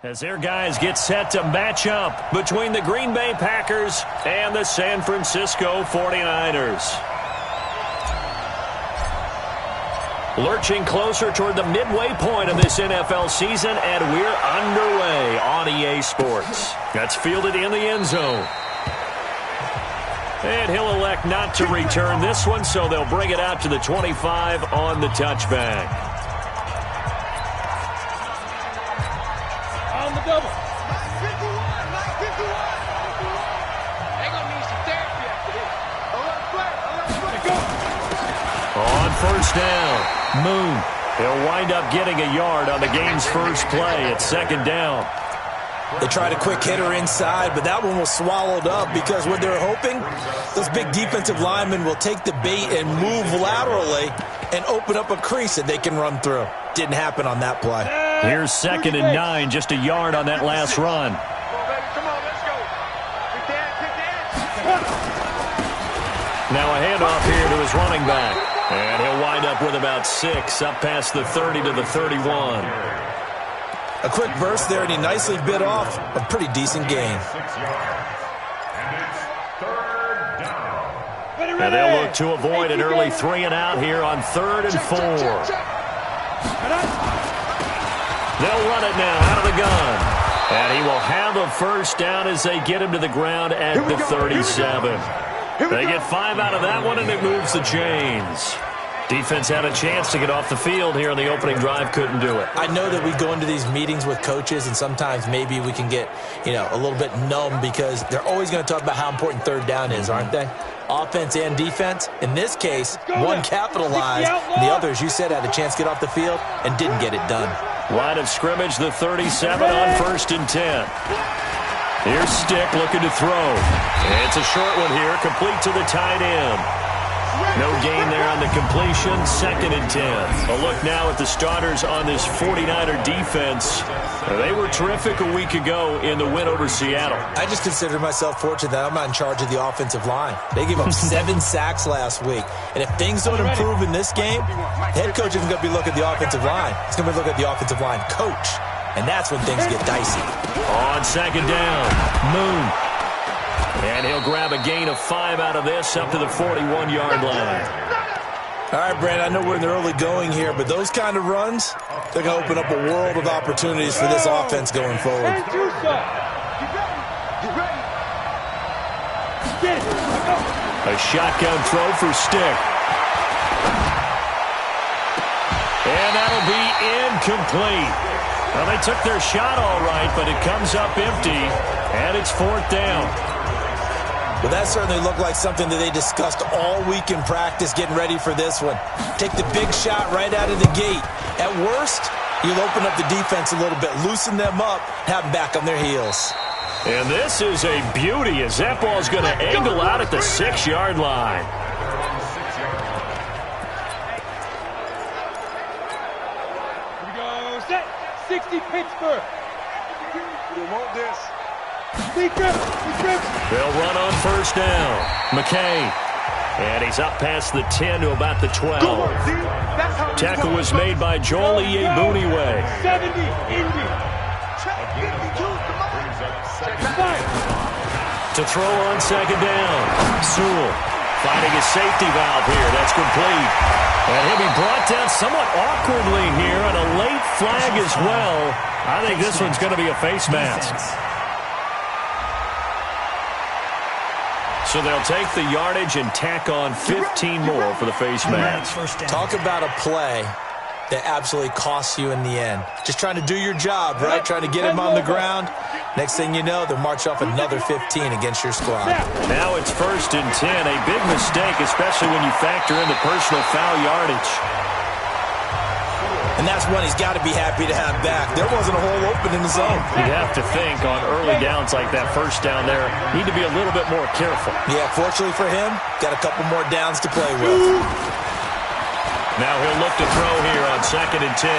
As their guys get set to match up between the Green Bay Packers and the San Francisco 49ers. Lurching closer toward the midway point of this NFL season, and we're underway on EA Sports. That's fielded in the end zone. And he'll elect not to return this one, so they'll bring it out to the 25 on the touchback. On the double. On first down, Moon. He'll wind up getting a yard on the game's first play at second down. They tried a quick hitter inside, but that one was swallowed up because what they're hoping, those big defensive linemen will take the bait and move laterally and open up a crease that they can run through. Didn't happen on that play. Here's 2nd and 9, just a yard on that last run. Now a handoff here to his running back. And he'll wind up with about 6, up past the 30 to the 31. A quick burst there, and he nicely bit off a pretty decent gain. And they'll look to avoid an early 3 and out here on 3rd and 4. They'll run it now out of the gun. And he will have a first down as they get him to the ground at the 37. They get 5 out of that one, and it moves the chains. Defense had a chance to get off the field here on the opening drive, couldn't do it. I know that we go into these meetings with coaches, and sometimes maybe we can get, a little bit numb because they're always going to talk about how important 3rd down is, aren't they? Offense and defense. In this case, one capitalized, and the other, as you said, had a chance to get off the field and didn't get it done. Line of scrimmage, the 37 on 1st and 10. Here's Stick looking to throw. It's a short one here, complete to the tight end. No gain there on the completion, 2nd and 10. A look now at the starters on this 49er defense. They were terrific a week ago in the win over Seattle. I just consider myself fortunate that I'm not in charge of the offensive line. They gave up 7 sacks last week. And if things don't improve in this game, the head coach isn't going to be looking at the offensive line. He's going to be looking at the offensive line coach. And that's when things get dicey. On 2nd down, Moon. And he'll grab a gain of 5 out of this up to the 41-yard line. All right, Brandon, I know we're in the early going here, but those kind of runs, they're going to open up a world of opportunities for this offense going forward. A shotgun throw for Stick. And that'll be incomplete. Well, they took their shot all right, but it comes up empty, and it's 4th down. Well, that certainly looked like something that they discussed all week in practice getting ready for this one. Take the big shot right out of the gate. At worst, you'll open up the defense a little bit, loosen them up, have them back on their heels. And this is a beauty as that ball's going to angle out at the 6-yard line. Here we go. Set. 60 Pittsburgh. We want this. They'll run on 1st down. McKay. And he's up past the 10 to about the 12. Tackle was made by Joel Iyiegbuniwe. 70 Indy. To throw on 2nd down. Sewell finding a safety valve here. That's complete. And he'll be brought down somewhat awkwardly here on a late flag as well. I think this one's going to be a face mask. So they'll take the yardage and tack on 15 more for the face mask. Talk about a play that absolutely costs you in the end. Just trying to do your job, right? Trying to get him on the ground. Next thing you know, they'll march off another 15 against your squad. Now it's 1st and 10. A big mistake, especially when you factor in the personal foul yardage. And that's one he's got to be happy to have back. There wasn't a hole open in the zone. You'd have to think on early downs like that, 1st down there, need to be a little bit more careful. Yeah, fortunately for him, got a couple more downs to play with. Now he'll look to throw here on 2nd and 10.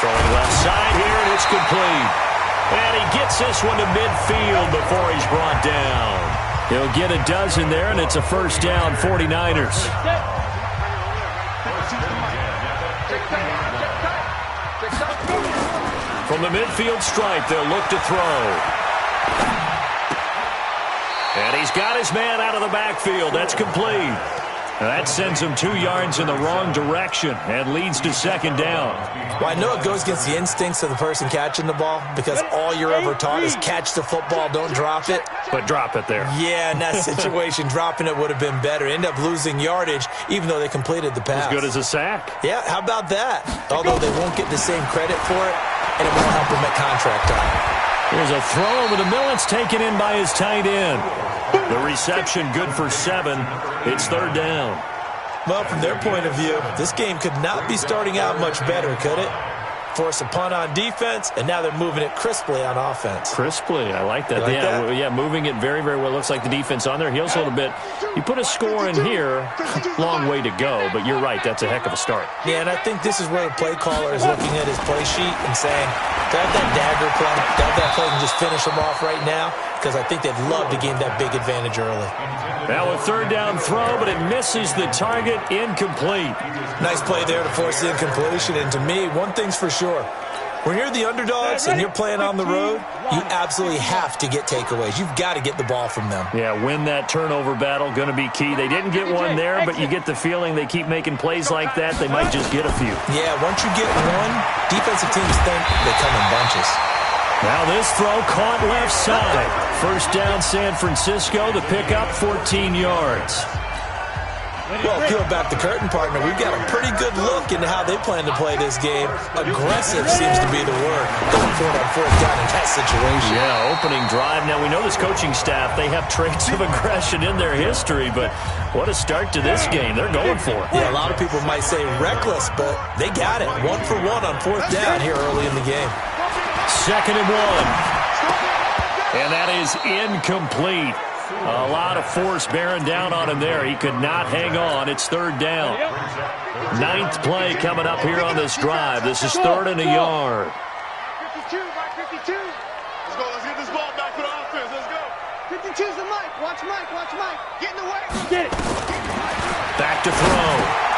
Throwing left side here, and it's complete. And he gets this one to midfield before he's brought down. He'll get a dozen there, and it's a 1st down, 49ers. From the midfield stripe, they'll look to throw. And he's got his man out of the backfield. That's complete. That sends him 2 yards in the wrong direction and leads to second down. Well, I know it goes against the instincts of the person catching the ball because all you're ever taught is catch the football, don't drop it. But drop it there. Yeah, in that situation, dropping it would have been better. End up losing yardage, even though they completed the pass. As good as a sack. Yeah, how about that? Although they won't get the same credit for it, and it won't help them at contract time. Here's a throw over the middle. It's taken in by his tight end. The reception good for 7. It's third down. Well, from their point of view, this game could not be starting out much better, could it? Force a punt on defense, and now they're moving it crisply on offense. Crisply, I like that. Like that? Yeah, moving it very, very well. Looks like the defense on their heels a little bit. You put a score in here, long way to go, but you're right, that's a heck of a start. Yeah, and I think this is where the play caller is looking at his play sheet and saying, do I have that dagger play? Do I have that play and just finish them off right now? Because I think they'd love to gain that big advantage early. Now a third down throw, but it misses the target. Incomplete. Nice play there to force the incompletion. And to me, one thing's for sure. When you're the underdogs and you're playing on the road, you absolutely have to get takeaways. You've got to get the ball from them. Yeah, win that turnover battle, going to be key. They didn't get one there, but you get the feeling they keep making plays like that, they might just get a few. Yeah, once you get one, defensive teams think they come in bunches. Now this throw caught left side. First down San Francisco. The pickup, 14 yards. Well, peel back the curtain, partner. We've got a pretty good look into how they plan to play this game. Aggressive seems to be the word. Going for it on fourth down in that situation. Yeah, opening drive. Now, we know this coaching staff, they have traits of aggression in their history, but what a start to this game. They're going for it. Yeah, a lot of people might say reckless, but they got it. 1 for 1 on fourth down here early in the game. 2nd and 1. And that is incomplete. A lot of force bearing down on him there. He could not hang on. It's third down. 9th play coming up here on this drive. This is 3rd and a yard. 52, Mike, 52. Let's go. Let's get this ball back for the offense. Let's go. 52's the Mike. Watch Mike. Watch Mike. Get in the way. Get it. Back to throw.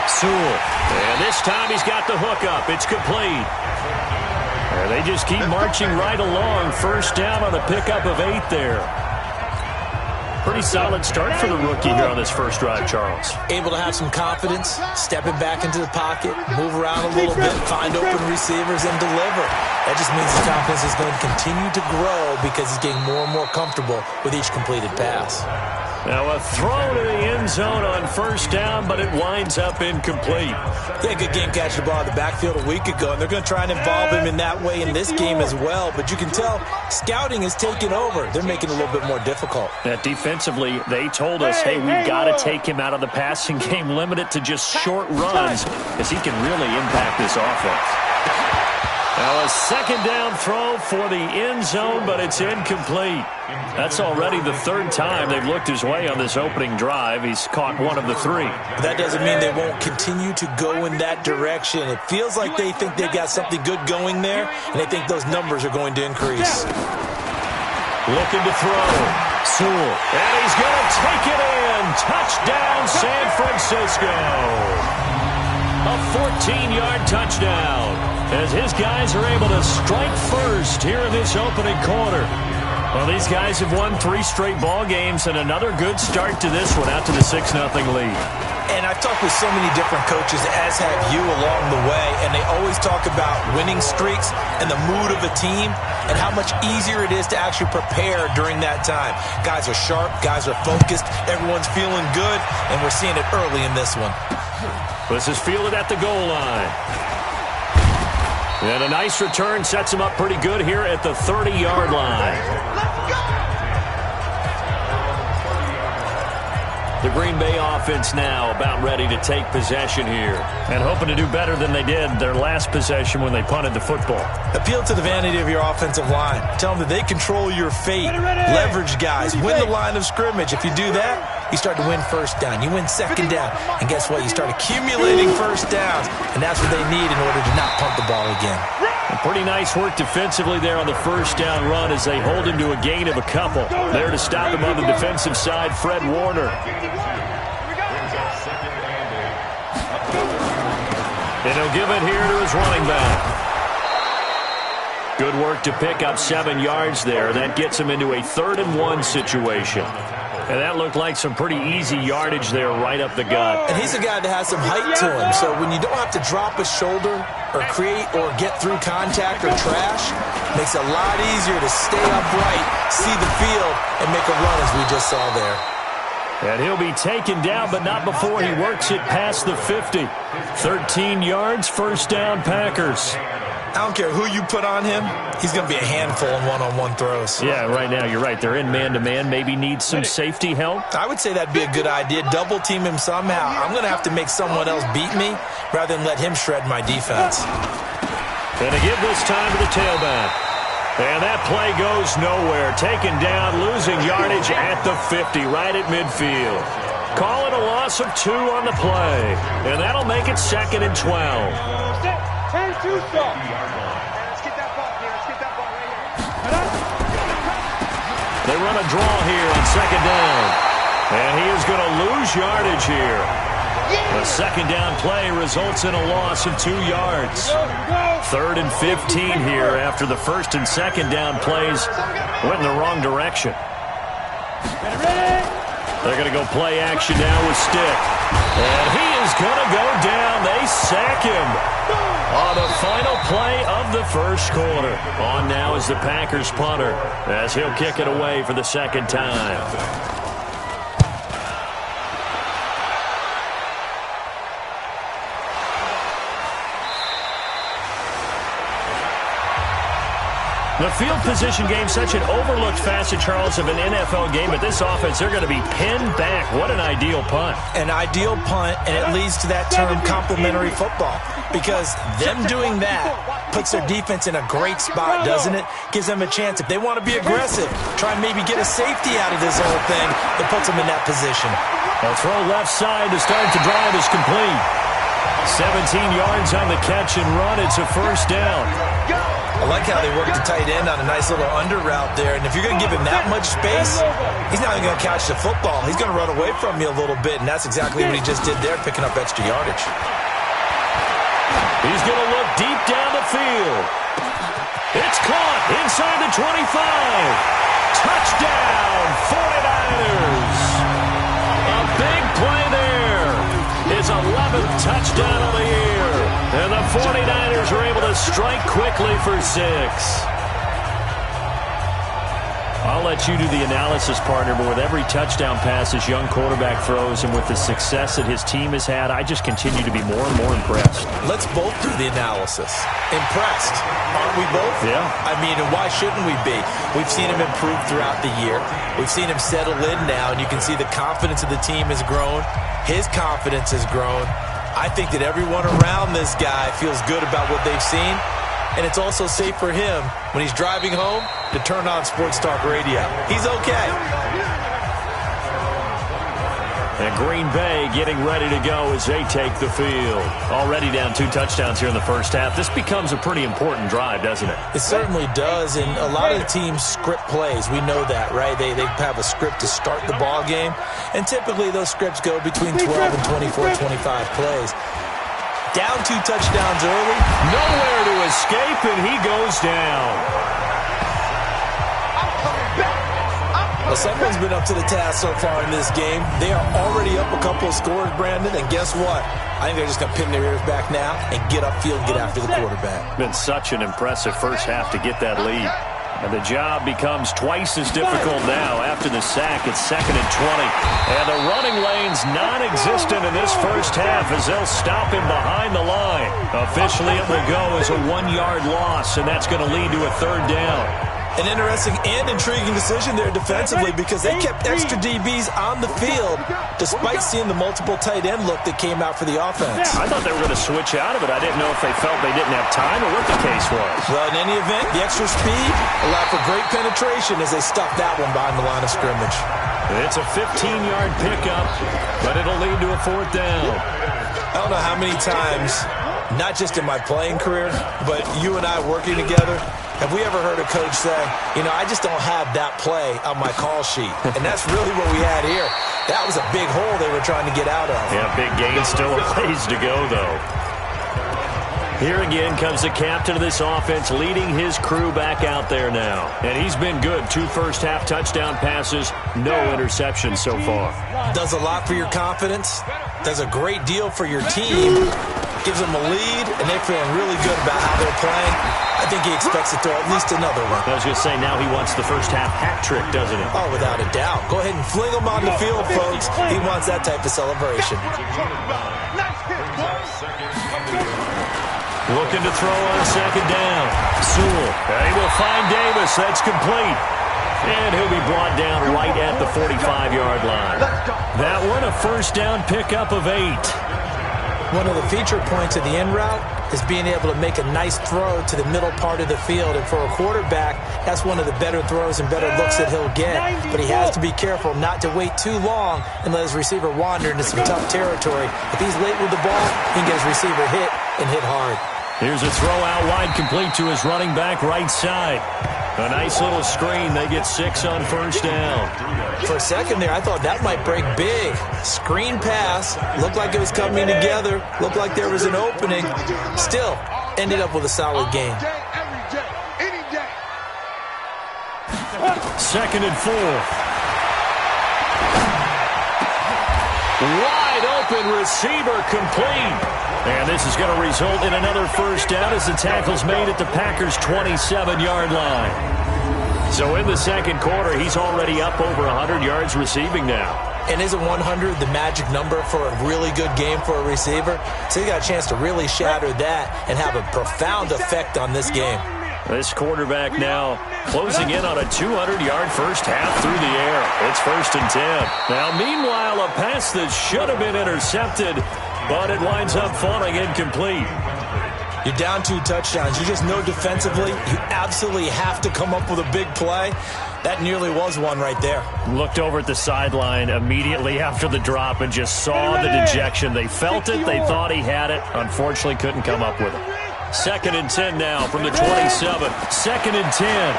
Sewell. And this time he's got the hook up. It's complete. And they just keep marching right along. First down on a pickup of 8 there. Pretty solid start for the rookie here on this first drive, Charles. Able to have some confidence, stepping back into the pocket, move around a little bit, find open receivers, and deliver. That just means his confidence is going to continue to grow because he's getting more and more comfortable with each completed pass. Now a throw to the end zone on first down, but it winds up incomplete. Yeah, good game catching the ball in the backfield a week ago, and they're going to try and involve him in that way in this game as well. But you can tell scouting is taking over. They're making it a little bit more difficult. That defensively, they told us, hey, we've got to take him out of the passing game, limit it to just short runs, because he can really impact this offense. Now a second down throw for the end zone, but it's incomplete. That's already the 3rd time they've looked his way on this opening drive. He's caught 1 of the 3. That doesn't mean they won't continue to go in that direction. It feels like they think they've got something good going there, and they think those numbers are going to increase. Looking to throw. Sewell. And he's going to take it in. Touchdown, San Francisco. A 14-yard touchdown as his guys are able to strike first here in this opening quarter. Well, these guys have won 3 straight ball games and another good start to this one out to the 6-0 lead. And I've talked with so many different coaches, as have you along the way, and they always talk about winning streaks and the mood of a team and how much easier it is to actually prepare during that time. Guys are sharp, guys are focused, everyone's feeling good, and we're seeing it early in this one. This is fielded at the goal line. And a nice return sets him up pretty good here at the 30-yard line. The Green Bay offense now about ready to take possession here and hoping to do better than they did their last possession when they punted the football. Appeal to the vanity of your offensive line. Tell them that they control your fate. Leverage guys. Win the line of scrimmage. If you do that, you start to win first down. You win second down. And guess what? You start accumulating first downs. And that's what they need in order to not punt the ball again. Pretty nice work defensively there on the first down run as they hold him to a gain of a couple. There to stop him on the defensive side, Fred Warner. And he'll give it here to his running back. Good work to pick up 7 yards there. That gets him into a 3rd-and-1 situation. And that looked like some pretty easy yardage there right up the gut. And he's a guy that has some height to him, so when you don't have to drop a shoulder or create or get through contact or trash, it makes it a lot easier to stay upright, see the field, and make a run as we just saw there. And he'll be taken down, but not before he works it past the 50. 13 yards, 1st down, Packers. I don't care who you put on him, he's going to be a handful in one-on-one throws. Yeah, right now, you're right. They're in man-to-man. Maybe need some safety help. I would say that'd be a good idea. Double team him somehow. I'm going to have to make someone else beat me rather than let him shred my defense. And to give this time to the tailback. And that play goes nowhere. Taken down, losing yardage at the 50, right at midfield. Call it a loss of 2 on the play. And that'll make it 2nd and 12. Turn too soft. Let's get that ball here. Let's get that ball right here. They run a draw here on 2nd down. And he is going to lose yardage here. The 2nd down play results in a loss of 2 yards. 3rd and 15 here after the 1st and 2nd down plays went in the wrong direction. They're going to go play action now with Stick. And he is going to go down. They sack him on the final play of the 1st quarter. On now is the Packers punter as he'll kick it away for the 2nd time. The field position game, such an overlooked facet, Charles, of an NFL game. But this offense, they're going to be pinned back. What an ideal punt. An ideal punt, and it leads to that term complementary football. Because them doing that puts their defense in a great spot, doesn't it? Gives them a chance. If they want to be aggressive, try and maybe get a safety out of this whole thing, it puts them in that position. A throw left side to start the drive is complete. 17 yards on the catch and run. It's a 1st down. I like how they work the tight end on a nice little under route there. And if you're going to give him that much space, he's not even going to catch the football. He's going to run away from you a little bit, and that's exactly what he just did there, picking up extra yardage. He's going to look deep down the field. It's caught inside the 25. Touchdown, 49ers. A big play there. His 11th touchdown of the year. And the 49ers are able to strike quickly for 6. I'll let you do the analysis, partner, but with every touchdown pass this young quarterback throws and with the success that his team has had, I just continue to be more and more impressed. Let's both do the analysis. Impressed. Aren't we both? Yeah. I mean, and why shouldn't we be? We've seen him improve throughout the year. We've seen him settle in now, and you can see the confidence of the team has grown. His confidence has grown. I think that everyone around this guy feels good about what they've seen, and it's also safe for him when he's driving home to turn on Sports Talk Radio. He's okay. And Green Bay getting ready to go as they take the field. Already down 2 touchdowns here in the 1st half. This becomes a pretty important drive, doesn't it? It certainly does, and a lot of the teams script plays. We know that, right? They have a script to start the ball game, and typically those scripts go between 12 and 24, 25 plays. Down 2 touchdowns early. Nowhere to escape, and he goes down. Well, someone's been up to the task so far in this game. They are already up a couple of scores, Brandon, and guess what? I think they're just going to pin their ears back now and get upfield and get after the quarterback. Been such an impressive 1st half to get that lead. And the job becomes twice as difficult now after the sack. It's 2nd and 20. And the running lane's non-existent in this 1st half as they'll stop him behind the line. Officially, it will go as a 1-yard loss, and that's going to lead to a 3rd down. An interesting and intriguing decision there defensively because they kept extra DBs on the field despite seeing the multiple tight end look that came out for the offense. I thought they were going to switch out of it. I didn't know if they felt they didn't have time or what the case was. Well, in any event, the extra speed allowed for great penetration as they stuffed that one behind the line of scrimmage. It's a 15-yard pickup, but it'll lead to a 4th down. I don't know how many times, not just in my playing career, but you and I working together, have we ever heard a coach say, you know, I just don't have that play on my call sheet? And that's really what we had here. That was a big hole they were trying to get out of. Yeah, big gain, still a ways to go, though. Here again comes the captain of this offense, leading his crew back out there now. And he's been good. 2 first-half touchdown passes, no interceptions so far. Does a lot for your confidence. Does a great deal for your team. Gives them a lead, and they're feeling really good about how they're playing. I think he expects to throw at least another one. I was going to say, now he wants the first-half hat trick, doesn't he? Oh, without a doubt. Go ahead and fling him on the field, folks. He wants that type of celebration. Looking to throw on second down. Sewell. He will find Davis. That's complete. And he'll be brought down right at the 45-yard line. That one, a first down pickup of 8. One of the feature points of the in route is being able to make a nice throw to the middle part of the field. And for a quarterback, that's one of the better throws and better looks that he'll get. But he has to be careful not to wait too long and let his receiver wander into some tough territory. If he's late with the ball, he can get his receiver hit and hit hard. Here's a throw out wide, complete to his running back right side. A nice little screen. They get 6 on first down. For a second there, I thought that might break big. Screen pass. Looked like it was coming together. Looked like there was an opening. Still, ended up with a solid game. Second and 4. Wide open receiver complete. And this is going to result in another first down as the tackle's made at the Packers' 27-yard line. So in the second quarter, he's already up over 100 yards receiving now. And isn't 100 the magic number for a really good game for a receiver? So he got a chance to really shatter that and have a profound effect on this game. This quarterback now closing in on a 200-yard first half through the air. It's first and 10. Now, meanwhile, a pass that should have been intercepted, but it winds up falling incomplete. You're down 2 touchdowns. You just know defensively you absolutely have to come up with a big play. That nearly was one right there. Looked over at the sideline immediately after the drop and just saw the dejection. They felt it. They thought he had it. Unfortunately, couldn't come up with it. Second and 10 now from the 27. Second and 10.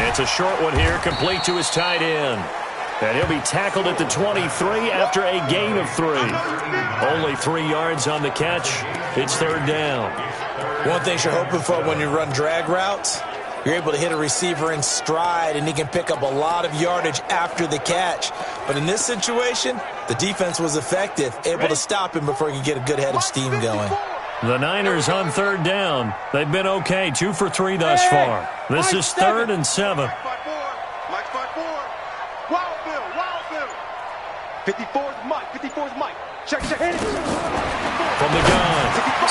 It's a short one here, complete to his tight end. And he'll be tackled at the 23 after a gain of 3. Only 3 yards on the catch. It's third down. One thing you're hoping for when you run drag routes, you're able to hit a receiver in stride, and he can pick up a lot of yardage after the catch. But in this situation, the defense was effective, able to stop him before he could get a good head of steam going. The Niners on third down. They've been okay, 2 for 3 thus far. This is third and 7. 54's Mike. 54's Mike. Check. From the gun,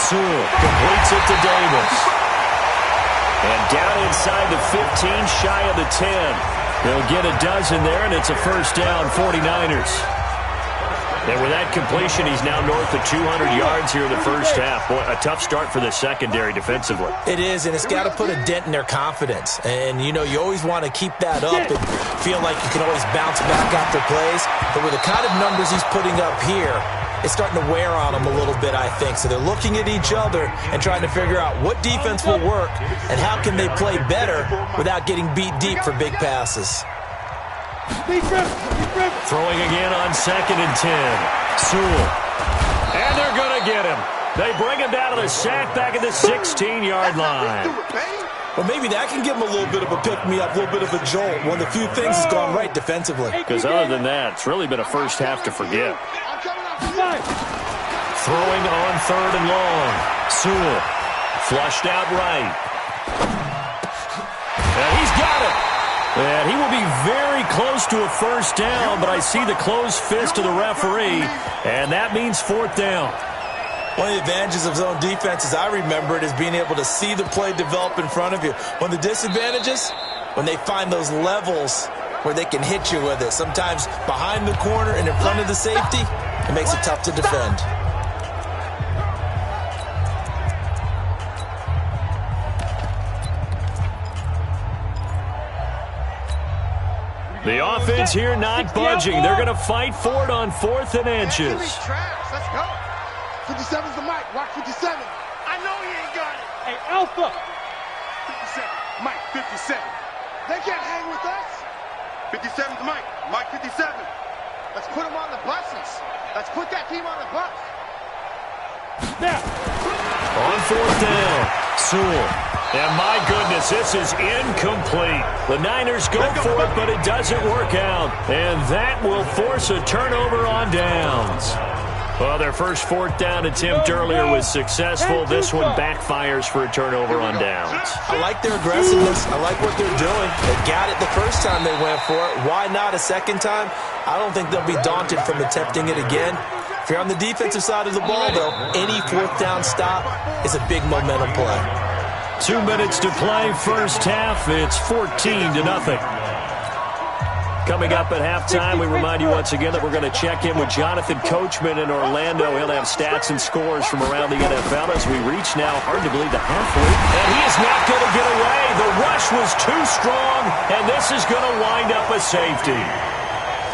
Sewell completes it to Davis. And down inside the 15, shy of the 10. They'll get a dozen there, and it's a first down, 49ers. And with that completion, he's now north of 200 yards here in the first half. Boy, a tough start for the secondary defensively. It is, and it's got to put a dent in their confidence. And, you know, you always want to keep that up and feel like you can always bounce back after plays. But with the kind of numbers he's putting up here, it's starting to wear on them a little bit, I think. So they're looking at each other and trying to figure out what defense will work and how can they play better without getting beat deep for big passes. Throwing again on second and 10. Sewell. And they're going to get him. They bring him down to the sack back at the 16-yard line. Well, maybe that can give him a little bit of a pick-me-up, a little bit of a jolt. One of the few things that's gone right defensively. Because other than that, it's really been a first half to forget. Throwing on third and long. Sewell. Flushed out right. And he's got it. And he will be very close to a first down, but I see the closed fist of the referee, and that means fourth down. One of the advantages of zone defense, as I remember it, is being able to see the play develop in front of you. One of the disadvantages, when they find those levels where they can hit you with it. Sometimes behind the corner and in front of the safety, it makes it tough to defend. The offense here not budging. They're going to fight for it on 4th and inches. Let's go. 57's the Mike. Watch 57. I know he ain't got it. Hey, Alpha. 57. Mike, 57. They can't hang with us. 57's Mike. Mike, 57. Let's put him on the buses. Let's put that team on the bus. Now. On fourth down, Sewell. And my goodness, this is incomplete. The Niners go for it, but it doesn't work out. And that will force a turnover on downs. Well, their first fourth down attempt earlier was successful. This one backfires for a turnover on downs. I like their aggressiveness. I like what they're doing. They got it the first time they went for it. Why not a second time? I don't think they'll be daunted from attempting it again. If you're on the defensive side of the ball, though, any fourth down stop is a big momentum play. 2 minutes to play, first half. It's 14-0. Coming up at halftime, we remind you once again that we're going to check in with Jonathan Coachman in Orlando. He'll have stats and scores from around the NFL as we reach now, hard to believe, the halfway. And he is not going to get away. The rush was too strong, and this is going to wind up a safety.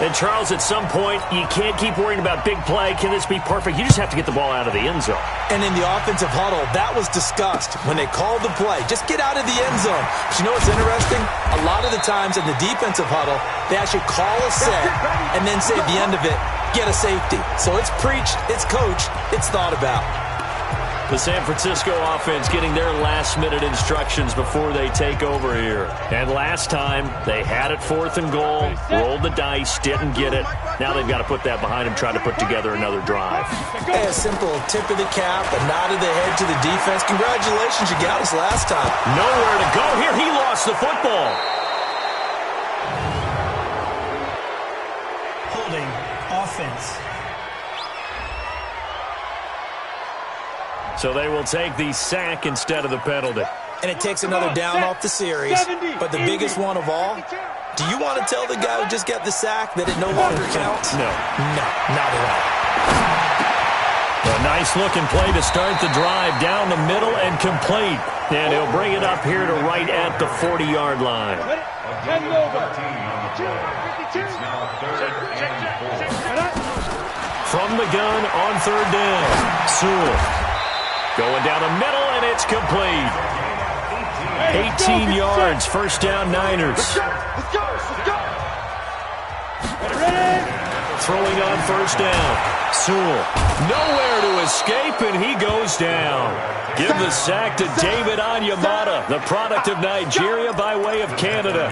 And, Charles, at some point, you can't keep worrying about big play. Can this be perfect? You just have to get the ball out of the end zone. And in the offensive huddle, that was discussed when they called the play. Just get out of the end zone. But you know what's interesting? A lot of the times in the defensive huddle, they actually call a set and then say at the end of it, get a safety. So it's preached, it's coached, it's thought about. The San Francisco offense getting their last-minute instructions before they take over here. And last time, they had it 4th and goal, rolled the dice, didn't get it. Now they've got to put that behind them, try to put together another drive. Hey, a simple tip of the cap, a nod of the head to the defense. Congratulations, you got us last time. Nowhere to go here. He lost the football. Holding offense. So they will take the sack instead of the penalty. And it takes another down off the series. But the biggest one of all, do you want to tell the guy who just got the sack that it no longer counts? No. No, not at all. A nice-looking play to start the drive down the middle and complete. And he'll bring it up here to right at the 40-yard line. From the gun on 3rd down, Sewell. Going down the middle, and it's complete. 18 yards, first down, Niners. Throwing on 1st down, Sewell. Nowhere to escape, and he goes down. Give the sack to David Onyemata, the product of Nigeria by way of Canada.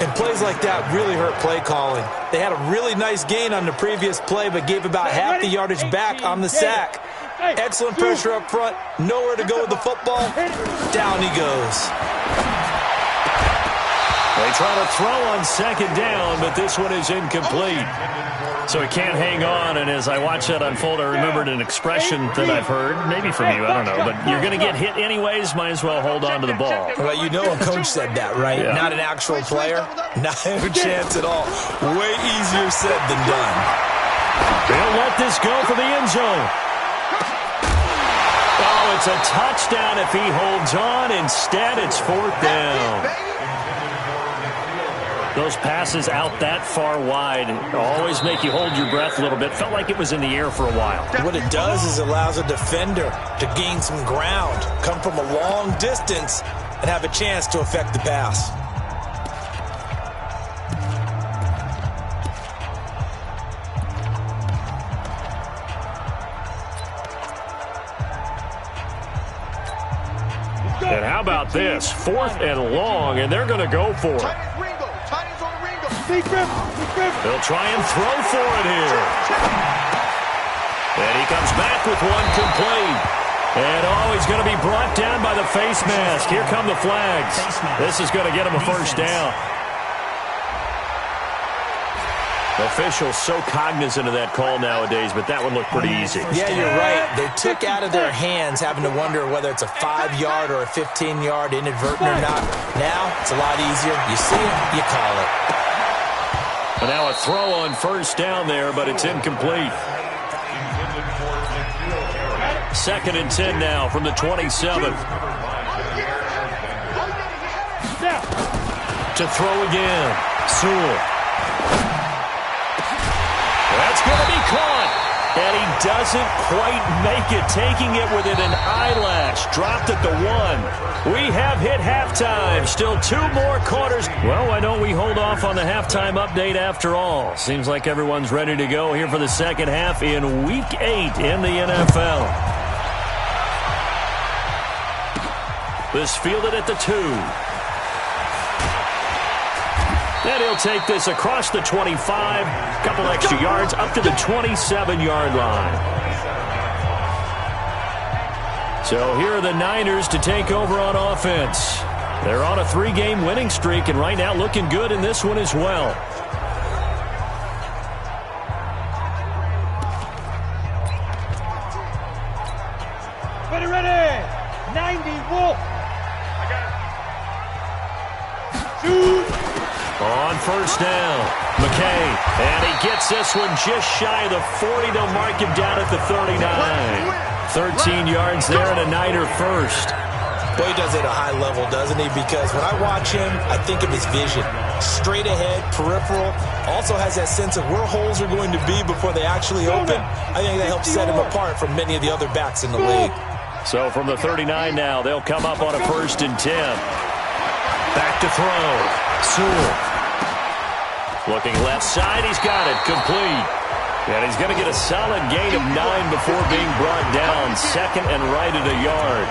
And plays like that really hurt play calling. They had a really nice gain on the previous play, but gave about half the yardage back on the sack. Excellent pressure up front. Nowhere to go with the football. Down he goes. They try to throw on 2nd down, but this one is incomplete. So he can't hang on, and as I watch that unfold, I remembered an expression that I've heard, maybe from you, I don't know, but you're going to get hit anyways, might as well hold on to the ball. Well, you know a coach said that, right? Yeah. Not an actual player? Not a chance at all. Way easier said than done. They'll let this go for the end zone. Oh, it's a touchdown if he holds on. Instead, it's 4th down. Those passes out that far wide always make you hold your breath a little bit. Felt like it was in the air for a while. What it does is allows a defender to gain some ground, come from a long distance, and have a chance to affect the pass. And how about this? 4th and long, and they're going to go for it. They'll try and throw for it here. And he comes back with one complete. And, he's going to be brought down by the face mask. Here come the flags. This is going to get him a first down. Officials so cognizant of that call nowadays, but that one looked pretty easy. Yeah, you're right. They took out of their hands having to wonder whether it's a 5-yard or a 15-yard inadvertent or not. Now, it's a lot easier. You see it, you call it. And now a throw on 1st down there, but it's incomplete. 2nd and 10 now from the 27. To throw again. Sewell. That's going to be caught. And he doesn't quite make it, taking it within an eyelash. Dropped at the 1. We have hit halftime. Still 2 more quarters. Well, why don't we hold off on the halftime update after all? Seems like everyone's ready to go here for the second half in Week 8 in the NFL. This fielded at the 2. And he'll take this across the 25. Couple extra yards up to the 27-yard line. So here are the Niners to take over on offense. They're on a 3-game winning streak, and right now looking good in this one as well. Ready. 90, Wolf. Shoot. On first down, McKay. And he gets this one just shy of the 40. They'll mark him down at the 39. 13 yards there and a Niner first. Boy, he does it at a high level, doesn't he? Because when I watch him, I think of his vision. Straight ahead, peripheral. Also has that sense of where holes are going to be before they actually open. I think that helps set him apart from many of the other backs in the league. So from the 39 now, they'll come up on a 1st and 10. Back to throw. Sewell. Looking left side, he's got it. Complete. And he's going to get a solid gain of 9 before being brought down. 2nd and right at a yard.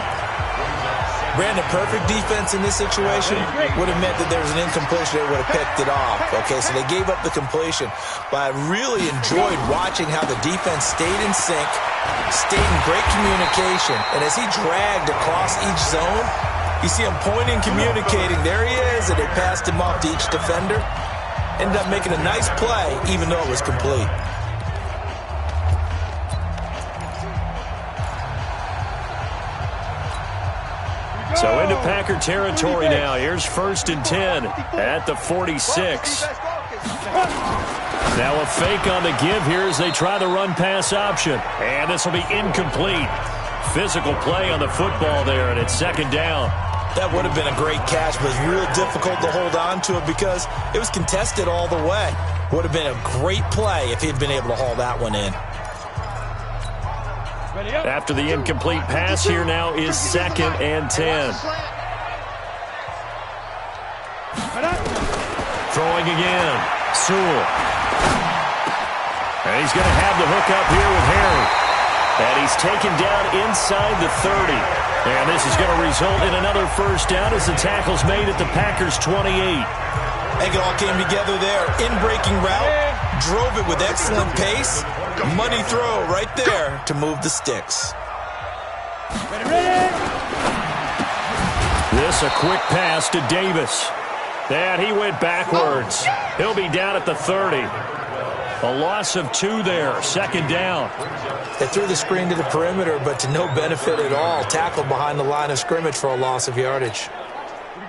Brandon, perfect defense in this situation would have meant that there was an incompletion. They would have picked it off. Okay, so they gave up the completion. But I really enjoyed watching how the defense stayed in sync, stayed in great communication. And as he dragged across each zone, you see him pointing, communicating. There he is, and they passed him off to each defender. Ended up making a nice play, even though it was complete. So into Packer territory now. Here's 1st and 10 at the 46. Now a fake on the give here as they try the run-pass option. And this will be incomplete. Physical play on the football there, and it's 2nd down. That would have been a great catch, but it's real difficult to hold on to it because it was contested all the way. Would have been a great play if he'd been able to haul that one in. After the incomplete pass, here now is 2nd and 10. Throwing again. Sewell. And he's going to have the hook up here with Harry. And he's taken down inside the 30. And this is going to result in another 1st down as the tackle's made at the Packers' 28. I think it all came together there. In-breaking route, drove it with excellent pace. Money throw right there to move the sticks. This a quick pass to Davis. And he went backwards. He'll be down at the 30. A loss of 2 there. 2nd down. They threw the screen to the perimeter, but to no benefit at all. Tackled behind the line of scrimmage for a loss of yardage.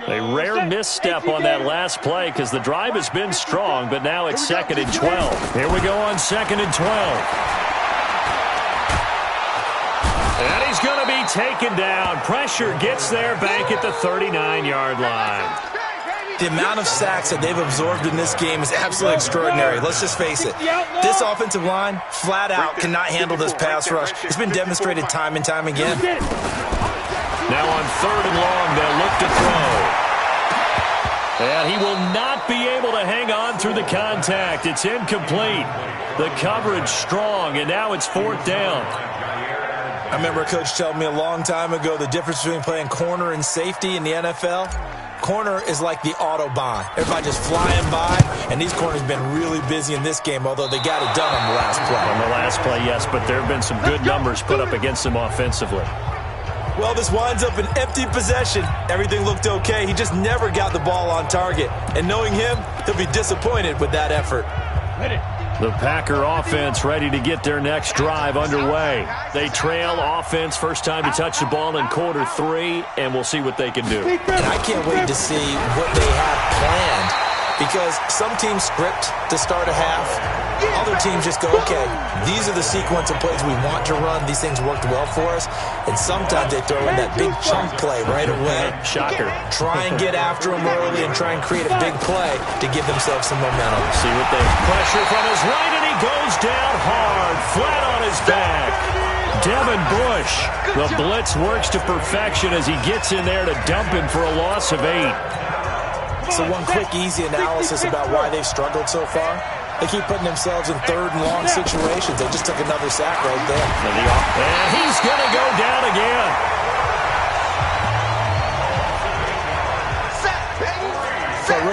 A rare misstep on that last play because the drive has been strong, but now it's 2nd and 12. Here we go on 2nd and 12. And he's going to be taken down. Pressure gets there back at the 39-yard line. The amount of sacks that they've absorbed in this game is absolutely extraordinary. Let's just face it. This offensive line, flat out, cannot handle this pass rush. It's been demonstrated time and time again. Now on 3rd and long, they'll look to throw. And he will not be able to hang on through the contact. It's incomplete. The coverage strong, and now it's 4th down. I remember a coach telling me a long time ago the difference between playing corner and safety in the NFL. Corner is like the Autobahn. Everybody just flying by, and these corners have been really busy in this game, although they got it done on the last play. On the last play, yes, but there have been some good numbers put up against them offensively. Well, this winds up an empty possession. Everything looked okay. He just never got the ball on target. And knowing him, he'll be disappointed with that effort. The Packer offense ready to get their next drive underway. They trail offense first time to touch the ball in quarter 3, and we'll see what they can do. And I can't wait to see what they have planned because some teams script to start a half. Other teams just go, okay, these are the sequence of plays we want to run. These things worked well for us. And sometimes they throw in that big chunk play right away. Shocker. Try and get after them early and try and create a big play to give themselves some momentum. See what they pressure from his right, and he goes down hard, flat on his back. Devin Bush, the blitz works to perfection as he gets in there to dump him for a loss of 8. So one quick, easy analysis about why they've struggled so far. They keep putting themselves in 3rd and long situations. They just took another sack right there. And he's going to go down again.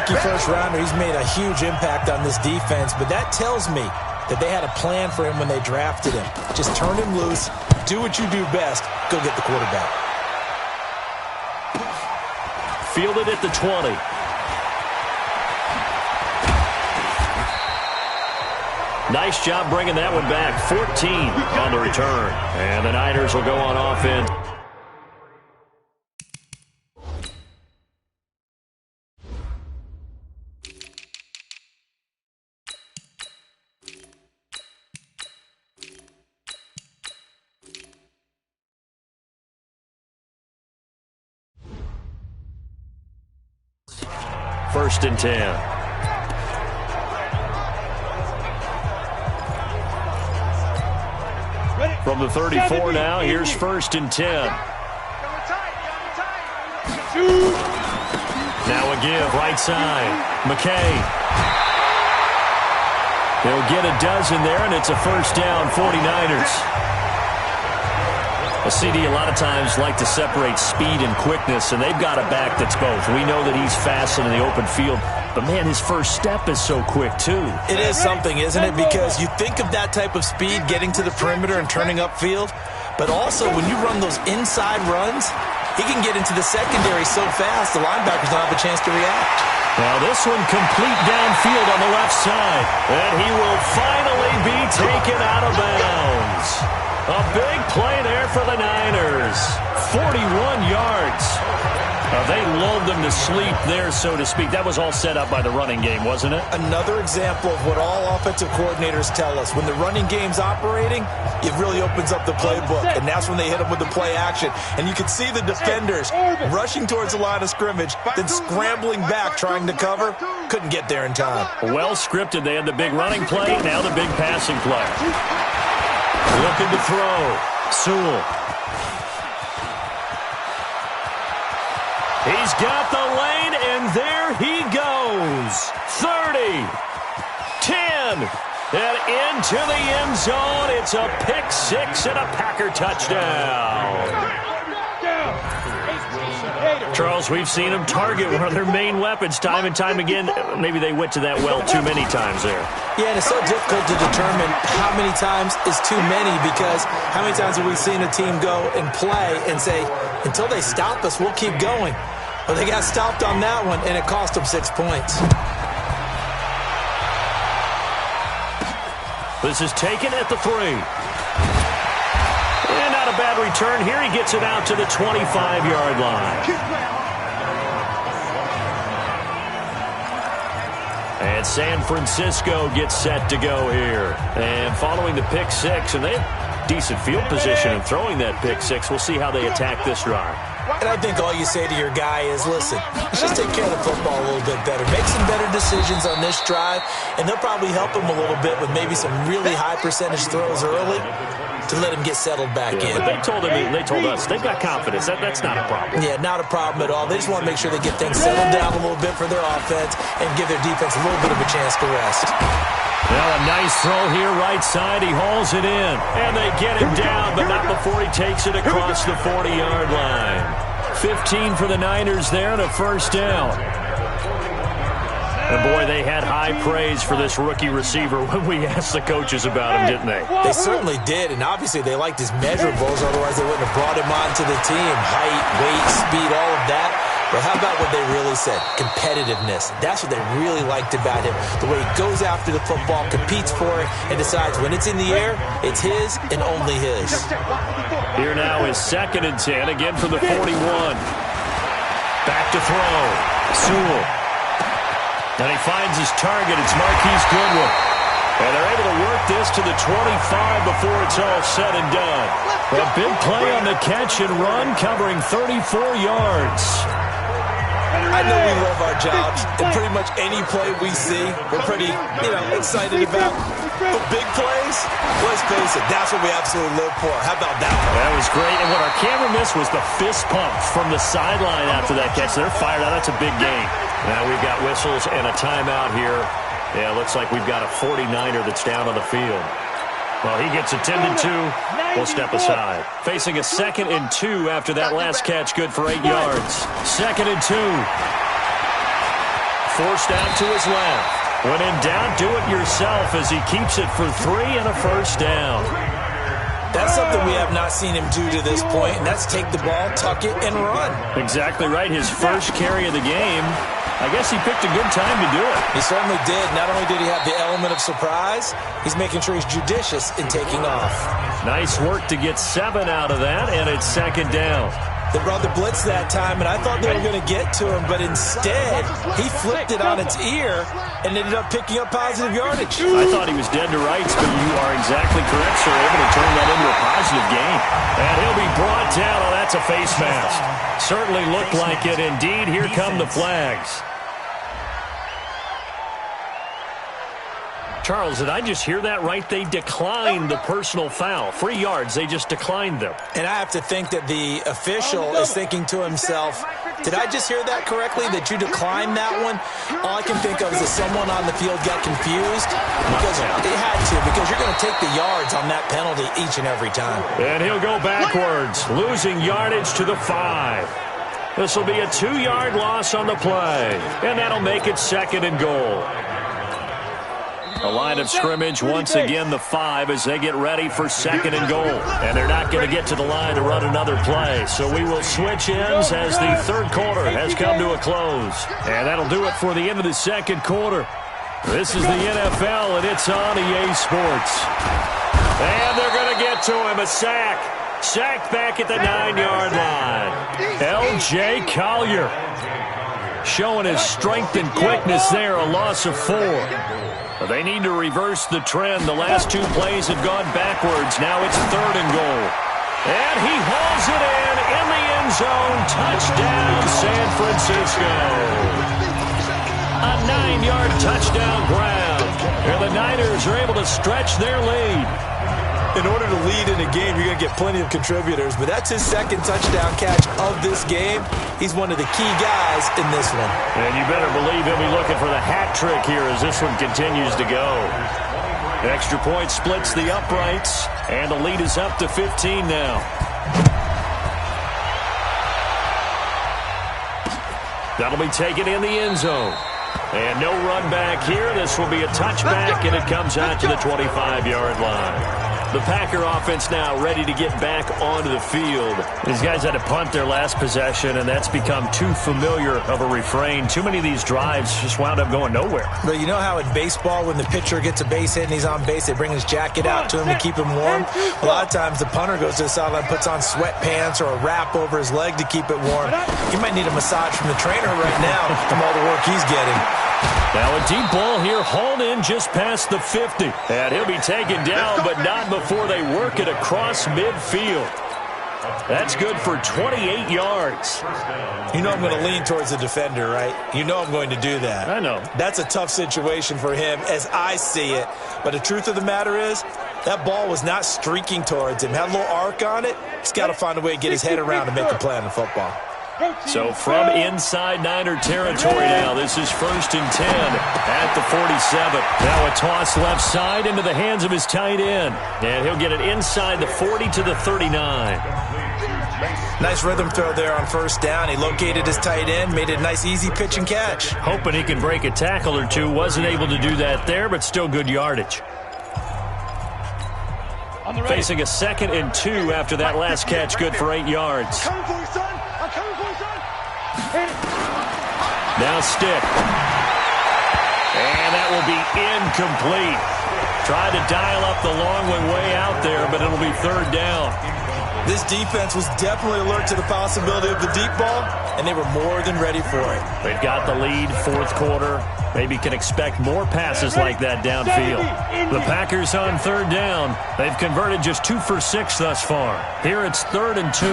rookie first-rounder. He's made a huge impact on this defense, but that tells me that they had a plan for him when they drafted him. Just turn him loose, do what you do best, go get the quarterback. Fielded at the 20. Nice job bringing that one back. 14 on the return. And the Niners will go on offense. First and 10. From the 34 now, here's first and 10. Now a give, right side. McKay. They'll get a dozen there, and it's a first down, 49ers. A CD a lot of times like to separate speed and quickness, and they've got a back that's both. We know that he's fast in the open field, but, man, his first step is so quick, too. It is something, isn't it? Because you think of that type of speed getting to the perimeter and turning upfield, but also when you run those inside runs, he can get into the secondary so fast the linebackers don't have a chance to react. Now this one complete downfield on the left side, and he will finally be taken out of bounds. A big play there for the Niners. 41 yards. They lulled them to sleep there, so to speak. That was all set up by the running game, wasn't it? Another example of what all offensive coordinators tell us. When the running game's operating, it really opens up the playbook, and that's when they hit them with the play action. And you can see the defenders rushing towards the line of scrimmage, then scrambling back trying to cover. Couldn't get there in time. Well scripted. They had the big running play, now the big passing play. Looking to throw. Sewell. He's got the lane, and there he goes. 30, 10, and into the end zone. It's a pick six and a Packer touchdown. Charles, we've seen them target one of their main weapons time and time again. Maybe they went to that well too many times there. Yeah, and it's so difficult to determine how many times is too many, because how many times have we seen a team go and play and say, until they stop us, we'll keep going. Well, they got stopped on that one, and it cost them 6 points. This is taken at the 3. And not a bad return here. He gets it out to the 25-yard line. And San Francisco gets set to go here. And following the pick six, and they have decent field position in throwing that pick six. We'll see how they attack this drive. And I think all you say to your guy is, listen, let's just take care of the football a little bit better. Make some better decisions on this drive, and they'll probably help him a little bit with maybe some really high percentage throws early to let him get settled back in. But they told us they've got confidence. That's not a problem. Yeah, not a problem at all. They just want to make sure they get things settled down a little bit for their offense and give their defense a little bit of a chance to rest. Well, a nice throw here, right side. He hauls it in. And they get him down, but not before he takes it across the 40-yard line. 15 for the Niners there and a first down. And, boy, they had high praise for this rookie receiver when we asked the coaches about him, didn't they? They certainly did, and obviously they liked his measurables. Otherwise, they wouldn't have brought him onto the team. Height, weight, speed, all of that. But how about what they really said? Competitiveness. That's what they really liked about him. The way he goes after the football, competes for it, and decides when it's in the air, it's his and only his. Here now is second and 10, again from the 41. Back to throw. Sewell. And he finds his target. It's Marquise Goodwin. And they're able to work this to the 25 before it's all said and done. A big play on the catch and run, covering 34 yards. I know we love our jobs, and pretty much any play we see, we're pretty, excited about. But big plays, let's face it, that's what we absolutely live for. How about that one? That was great, and what our camera missed was the fist pump from the sideline after that catch. They're fired out. That's a big gain. Now we've got whistles and a timeout here. Yeah, it looks like we've got a 49er that's down on the field. Well, he gets attended to. We'll step aside. Facing a 2nd and 2 after that last catch, good for 8 yards. 2nd and 2. forced out to his left. When in doubt, do it yourself as he keeps it for 3 and a first down. That's something we have not seen him do to this point, and that's take the ball, tuck it, and run. Exactly right. His first carry of the game. I guess he picked a good time to do it. He certainly did. Not only did he have the element of surprise, he's making sure he's judicious in taking off. Nice work to get 7 out of that, and it's second down. They brought the blitz that time, and I thought they were going to get to him, but instead, he flipped it on its ear and ended up picking up positive yardage. I thought he was dead to rights, but you are exactly correct, sir. Able to turn that into a positive gain. And he'll be brought down. Oh, that's a face mask. Certainly looked like it. Indeed, here come the flags. Charles, did I just hear that right? They declined the personal foul. 3 yards, they just declined them. And I have to think that the official is thinking to himself, did I just hear that correctly, that you declined that one? All I can think of is that someone on the field got confused because it had to, because you're going to take the yards on that penalty each and every time. And he'll go backwards, losing yardage to the 5. This will be a 2-yard loss on the play, and that'll make it second and goal. A line of scrimmage, once again, the 5 as they get ready for second and goal. And they're not going to get to the line to run another play. So we will switch ends as the third quarter has come to a close. And that'll do it for the end of the second quarter. This is the NFL, and it's on EA Sports. And they're going to get to him, a sack. Sacked back at the 9-yard line. L.J. Collier showing his strength and quickness there, a loss of 4. They need to reverse the trend. The last 2 plays have gone backwards. Now it's third and goal. And he hauls it in the end zone. Touchdown, San Francisco. A 9-yard touchdown grab. And the Niners are able to stretch their lead. In order to lead in a game, you're going to get plenty of contributors, but that's his second touchdown catch of this game. He's one of the key guys in this one. And you better believe he'll be looking for the hat trick here as this one continues to go. Extra point splits the uprights, and the lead is up to 15 now. That'll be taken in the end zone. And no run back here. This will be a touchback, and it comes out to the 25-yard line. The Packer offense now ready to get back onto the field. These guys had to punt their last possession, and that's become too familiar of a refrain. Too many of these drives just wound up going nowhere. But you know how in baseball, when the pitcher gets a base hit and he's on base, they bring his jacket out to him to keep him warm? A lot of times the punter goes to the sideline, puts on sweatpants or a wrap over his leg to keep it warm. He might need a massage from the trainer right now from all the work he's getting. Now a deep ball here, hauled in just past the 50. And he'll be taken down, but not before they work it across midfield. That's good for 28 yards. You know I'm going to lean towards the defender, right? You know I'm going to do that. I know. That's a tough situation for him as I see it. But the truth of the matter is, that ball was not streaking towards him. Had a little arc on it. He's got to find a way to get his head around to make a play on the football. So from inside Niner territory now, this is 1st and 10 at the 47. Now a toss left side into the hands of his tight end. And he'll get it inside the 40 to the 39. Nice rhythm throw there on first down. He located his tight end, made it a nice easy pitch and catch. Hoping he can break a tackle or two. Wasn't able to do that there, but still good yardage. Facing a 2nd and 2 after that last catch, good for 8 yards. Now Stick. And that will be incomplete. Tried to dial up the long way out there, but it'll be third down. This defense was definitely alert to the possibility of the deep ball, and they were more than ready for it. They've got the lead, 4th quarter. Maybe can expect more passes like that downfield. The Packers on third down. They've converted just 2 for 6 thus far. Here it's 3rd and 2.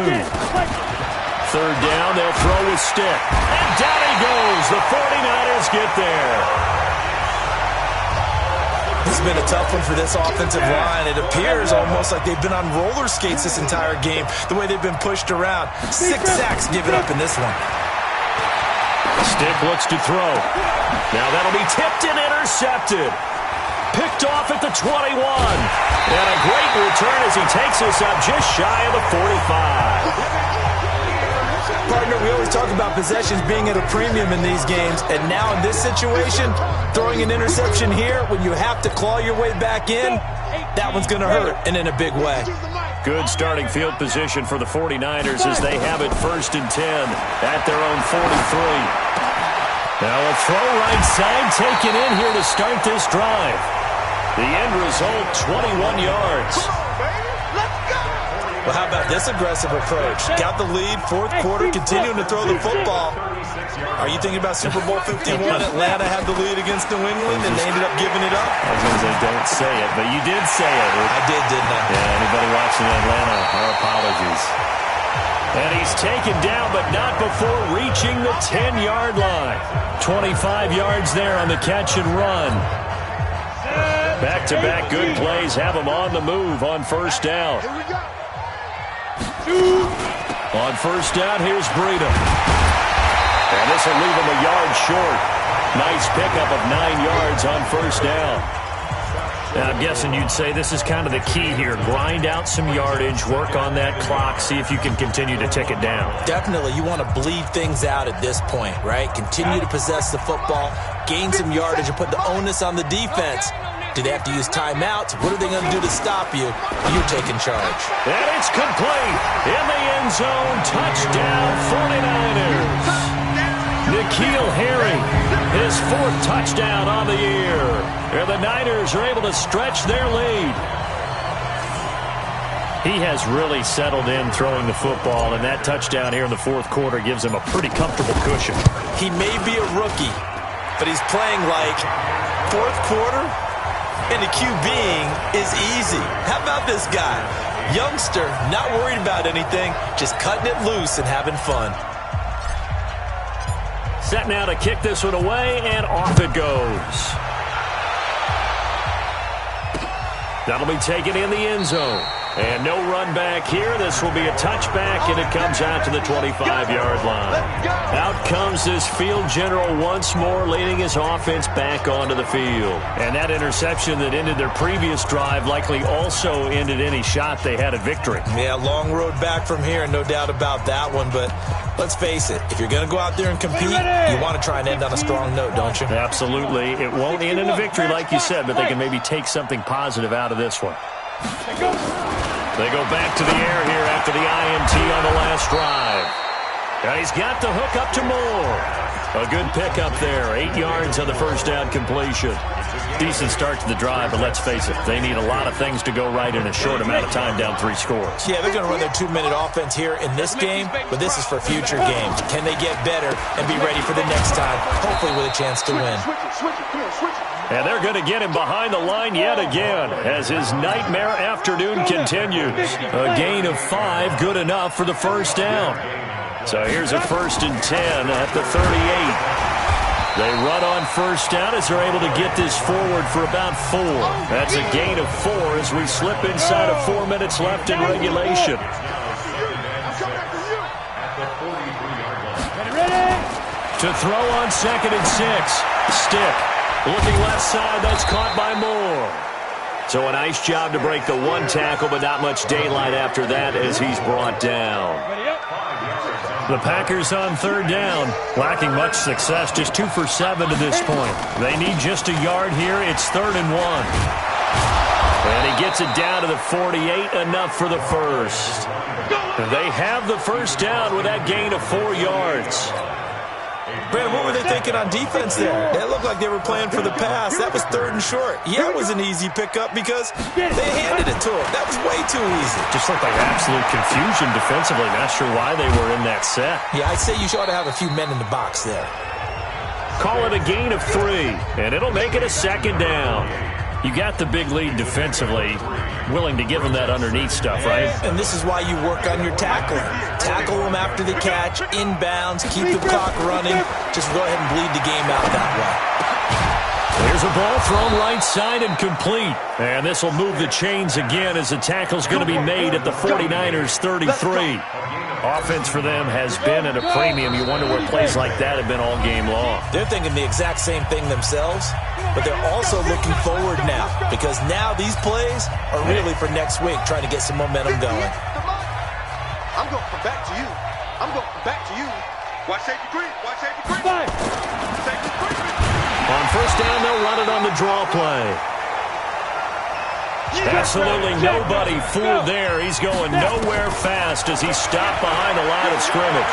Third down, they'll throw with Stick. And down he goes. The 49ers get there. This has been a tough one for this offensive line. It appears almost like they've been on roller skates this entire game, the way they've been pushed around. 6 sacks given up in this one. Stick looks to throw. Now that'll be tipped and intercepted. Picked off at the 21. And a great return as he takes us up just shy of the 45. partner, we always talk about possessions being at a premium in these games, and now in this situation, throwing an interception here when you have to claw your way back in, that one's going to hurt, and in a big way. Good starting field position for the 49ers as they have it 1st and 10 at their own 43. Now a throw right side taken in here to start this drive. The end result, 21 yards. Well, how about this aggressive approach? Got the lead, 4th quarter, continuing to throw the football. Are you thinking about Super Bowl 51? Atlanta had the lead against New England, and they ended up giving it up? I was going to say, don't say it, but you did say it. I did, didn't I? Yeah, anybody watching Atlanta, our apologies. And he's taken down, but not before reaching the 10-yard line. 25 yards there on the catch and run. Back-to-back good plays have him on the move on 1st down. On 1st down, here's Breida. And this will leave him a yard short. Nice pickup of 9 yards on 1st down. Now, I'm guessing you'd say this is kind of the key here. Grind out some yardage, work on that clock, see if you can continue to tick it down. Definitely. You want to bleed things out at this point, right? Continue to possess the football, gain some yardage, and put the onus on the defense. Do they have to use timeouts? What are they going to do to stop you? You're taking charge. And it's complete. In the end zone, touchdown 49ers. N'Keal Harry, his 4th touchdown on the year. And the Niners are able to stretch their lead. He has really settled in throwing the football, and that touchdown here in the 4th quarter gives him a pretty comfortable cushion. He may be a rookie, but he's playing like 4th quarter, and the QBing is easy. How about this guy? Youngster, not worried about anything, just cutting it loose and having fun. Set now to kick this one away, and off it goes. That'll be taken in the end zone. And no run back here. This will be a touchback, and it comes out to the 25-yard line. Out comes this field general once more, leading his offense back onto the field. And that interception that ended their previous drive likely also ended any shot they had at victory. Yeah, long road back from here, no doubt about that one. But let's face it, if you're going to go out there and compete, you want to try and end on a strong note, don't you? Absolutely. It won't end in a victory like you said, but they can maybe take something positive out of this one. They go back to the air here after the INT on the last drive. And he's got the hook up to Moore. A good pickup there. 8 yards on the 1st down completion. Decent start to the drive, but let's face it, they need a lot of things to go right in a short amount of time, down 3 scores. Yeah, they're going to run their 2-minute offense here in this game, but this is for future games. Can they get better and be ready for the next time, hopefully with a chance to win? And they're going to get him behind the line yet again as his nightmare afternoon continues. A gain of 5, good enough for the 1st down. So here's a 1st and 10 at the 38. They run on 1st down as they're able to get this forward for about 4. That's a gain of 4 as we slip inside of 4 minutes left in regulation. To throw on 2nd and 6. Stick. Looking left side, that's caught by Moore. So a nice job to break the 1 tackle, but not much daylight after that as he's brought down. The Packers on 3rd down, lacking much success, just 2 for 7 to this point. They need just a yard here. It's 3rd and 1. And he gets it down to the 48, enough for the first. They have the 1st down with that gain of 4 yards. Brandon, what were they thinking on defense there? It looked like they were playing for the pass. That was 3rd and short. Yeah, it was an easy pickup because they handed it to him. That was way too easy. Just looked like absolute confusion defensively. Not sure why they were in that set. Yeah, I'd say you ought to have a few men in the box there. Call it a gain of 3, and it'll make it a 2nd down. You got the big lead defensively, willing to give them that underneath stuff, right? And this is why you work on your tackling. Tackle them after the catch, inbounds, keep the clock running. Just go ahead and bleed the game out that way. There's a ball thrown right side and complete. And this will move the chains again as the tackle's going to be made at the 49ers' 33. Offense for them has been at a premium. You wonder where plays like that have been all game long. They're thinking the exact same thing themselves, but they're also looking forward now because now these plays are really for next week, trying to get some momentum going. I'm going to come back to you. I'm going back to you. Watch safety creep. Watch safety creep. Safety creep. On first down, they'll run it on the draw play. Absolutely nobody fooled there. He's going nowhere fast as he's stopped behind the line of scrimmage.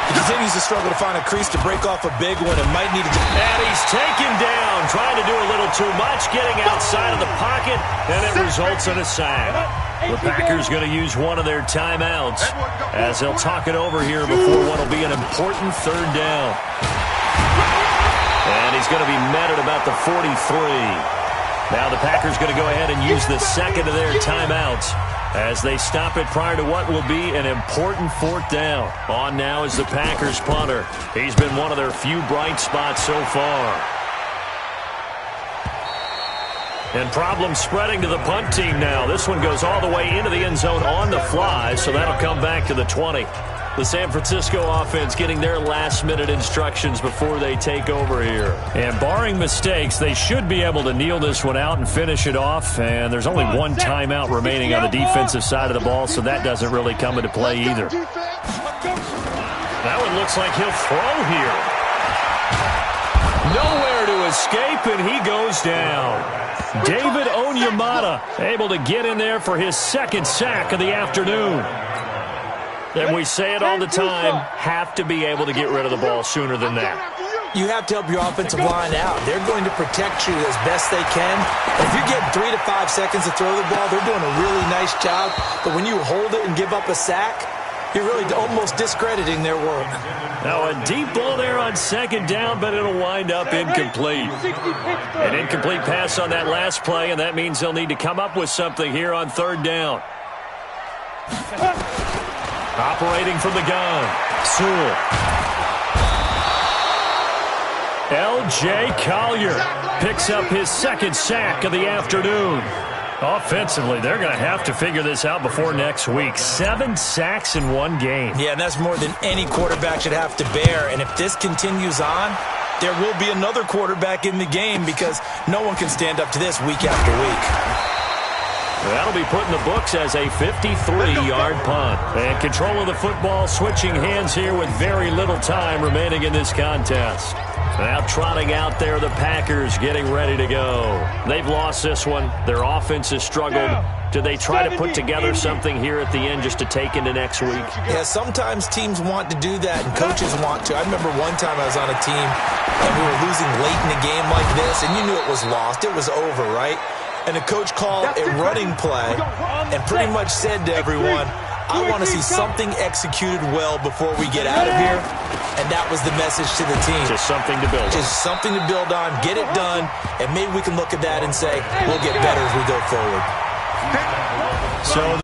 He continues to struggle to find a crease to break off a big one and might need to... And he's taken down, trying to do a little too much, getting outside of the pocket, and it results in a sack. The Packers going to use one of their timeouts as they'll talk it over here before what will be an important third down. And he's going to be met at about the 43. Now the Packers going to go ahead and use the second of their timeouts as they stop it prior to what will be an important fourth down. On now is the Packers punter. He's been one of their few bright spots so far. And problems spreading to the punt team now. This one goes all the way into the end zone on the fly, so that'll come back to the 20. The San Francisco offense getting their last-minute instructions before they take over here. And barring mistakes, they should be able to kneel this one out and finish it off. And there's only one timeout remaining on the defensive side of the ball, so that doesn't really come into play either. That one looks like he'll throw here. Nowhere to escape, and he goes down. David Onyemata able to get in there for his second sack of the afternoon. And we say it all the time, have to be able to get rid of the ball sooner than that. You have to help your offensive line out. They're going to protect you as best they can. If you get 3 to 5 seconds to throw the ball, they're doing a really nice job. But when you hold it and give up a sack, you're really almost discrediting their work. Now a deep ball there on second down, but it'll wind up incomplete. An incomplete pass on that last play, and that means they'll need to come up with something here on third down. Operating from the gun, Sewell. L.J. Collier picks up his second sack of the afternoon. Offensively, they're going to have to figure this out before next week. 7 sacks in one game. Yeah, and that's more than any quarterback should have to bear. And if this continues on, there will be another quarterback in the game because no one can stand up to this week after week. That'll be put in the books as a 53-yard punt. And control of the football switching hands here with very little time remaining in this contest. Now trotting out there, the Packers getting ready to go. They've lost this one. Their offense has struggled. Do they try to put together something here at the end just to take into next week? Yeah, sometimes teams want to do that and coaches want to. I remember one time I was on a team and we were losing late in a game like this, and you knew it was lost. It was over, right? And the coach called a running play and pretty much said to everyone, I want to see something executed well before we get out of here. And that was the message to the team. Just something to build on. Just something to build on, get it done, and maybe we can look at that and say, we'll get better as we go forward. So